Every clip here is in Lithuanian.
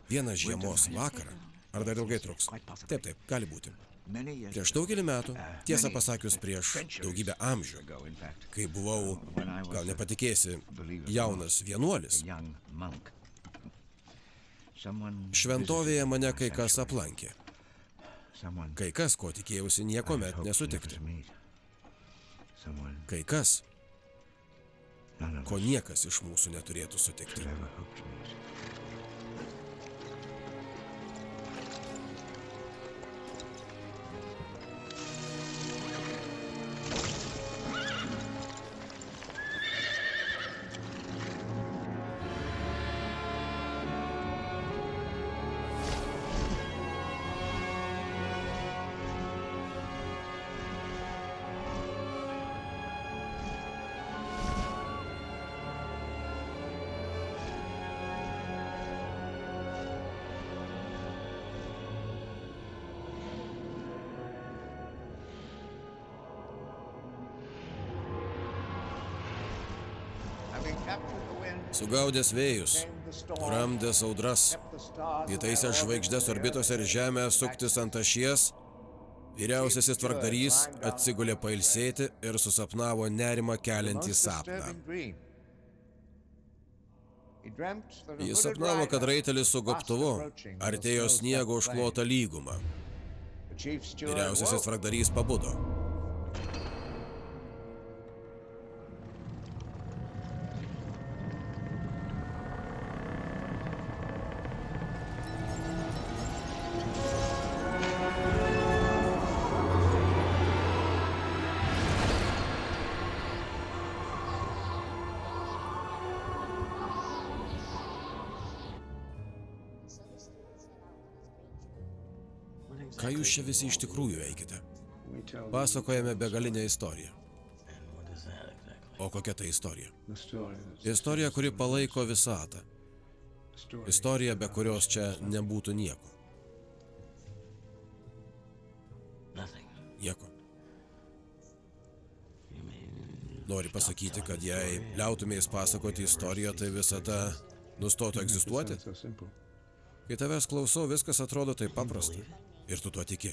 Vieną žiemos vakarą, ar dar ilgai truks? Taip, gali būti. Prieš daugelį metų, tiesą pasakius prieš daugybę amžių, kai buvau, gal nepatikėsi, jaunas vienuolis, šventovėje mane kai kas aplankė. Kai kas, ko tikėjausi niekuomet nesutikti. Kai kas, ko niekas iš mūsų neturėtų sutikti. Sugaudęs vėjus, nuramdęs audras, įtaisęs žvaigždės orbitose ir žemę suktis ant ašies, vyriausiasis tvarkdarys atsigulė pailsėti ir susapnavo nerimą keliantį sapną. Jis sapnavo, kad raitelis su gobtuvu artėjo sniego užklotą lygumą. Vyriausiasis tvarkdarys pabudo. Ką jūs čia visi iš tikrųjų veikite? Pasakojame begalinę istoriją. O kokia tai istorija? Istorija, kuri palaiko visatą. Istorija, be kurios čia nebūtų nieko. Nieko. Nori pasakyti, kad jei liautumės pasakoti istoriją, tai visata nustotų egzistuoti? Kai tavęs klausau, viskas atrodo taip paprasta. Ir tu tuo tiki.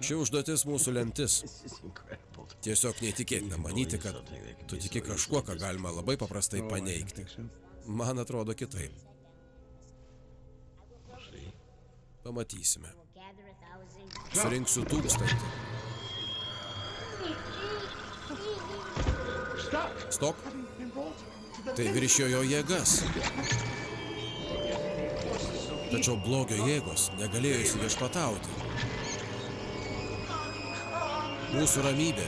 Ši užduotis mūsų lemtis. Tiesiog neįtikėtina manyti, kad tu tiki kažkuo, ką galima labai paprastai paneigti. Man atrodo kitaip. Pamatysime. Surinksiu 1000. Stop. Tai viršijo jo jėgas. Tačiau blogio jėgos negalėjo įsiviešpatauti. Mūsų ramybė.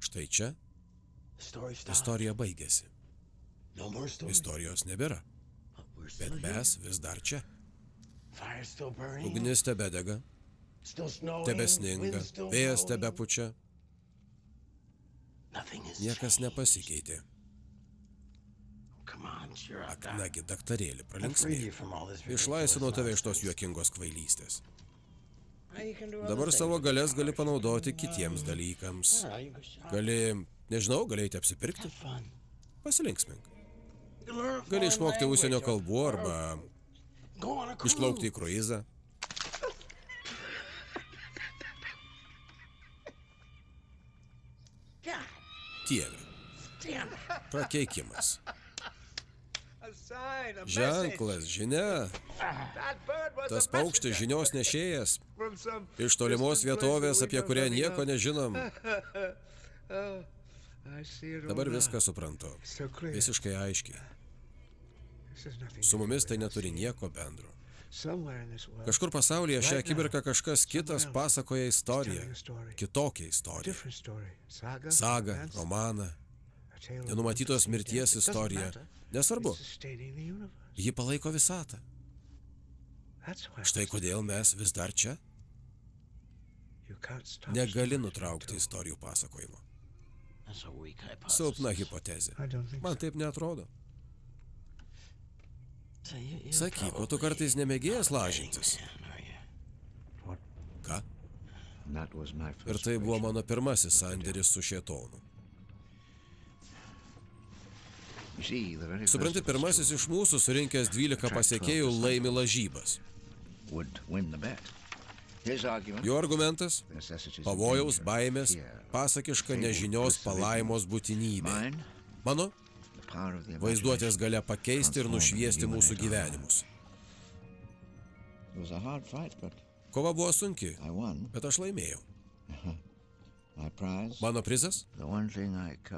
Štai čia istorija baigėsi. Istorijos nebėra. Bet mes vis dar čia. Ugnis tebedega, tebesninga, vėjas tebepučia. Niekas nepasikeitė. Ak, nagi, daktarėli, pralinksmėk. Išlaisvinau tave iš tos juokingos kvailystės. Dabar savo galės gali panaudoti kitiems dalykams. Gali, nežinau, gali eiti apsipirkti. Pasilinksmink. Gali išmokti užsienio kalbų arba išplaukti į kruizą. Dieve. Prakeikimas. Ženklas, žinia. Tas paukštis žinios nešėjas. Iš tolimos vietovės, apie kurią nieko nežinom. Dabar viską suprantu. Visiškai aiškiai. Su mumis tai neturi nieko bendro. Kažkur pasaulyje šią akimirką kažkas kitas pasakoja istoriją. Kitokią istoriją. Sagą, romaną. Nenumatytos mirties istoriją. Nesvarbu. Ji palaiko visatą. Štai kodėl mes vis dar čia. Negali nutraukti istorijų pasakojimo. Silpna hipotezė. Man taip neatrodo. Sakyk, o tu kartais nemėgėjęs lažintis? Ką? Ir tai buvo mano pirmasis sandėris su šėtonu. Supranti, pirmasis iš mūsų, surinkęs 12 pasekėjų, laimi lažybas. Jo argumentas – pavojaus, baimės, pasakiška nežinios palaimos būtinybė. Mano – vaizduotės galia pakeisti ir nušviesti mūsų gyvenimus. Kova buvo sunki, bet aš laimėjau. Mano prizas?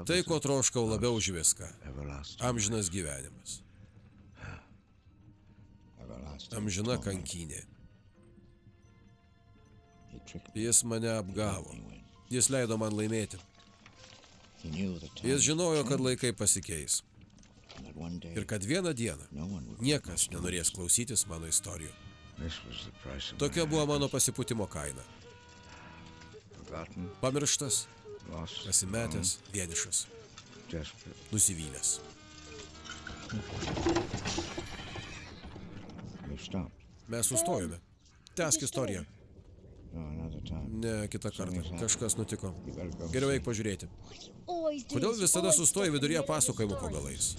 Tai, ko troškau labiau už viską. Amžinas gyvenimas. Amžina kankynė. Jis mane apgavo. Jis leido man laimėti. Jis žinojo, kad laikai pasikeis. Ir kad vieną dieną niekas nenorės klausytis mano istorijų. Tokia buvo mano pasipūtimo kaina. Pamirštas, pasimetęs, vienišas, nusivylęs. Mes sustojome. Tęsk istoriją. Ne, kitą kartą. Kažkas nutiko. Geriau eik pažiūrėti. Kodėl visada sustoji viduryje pasakojimų po galais?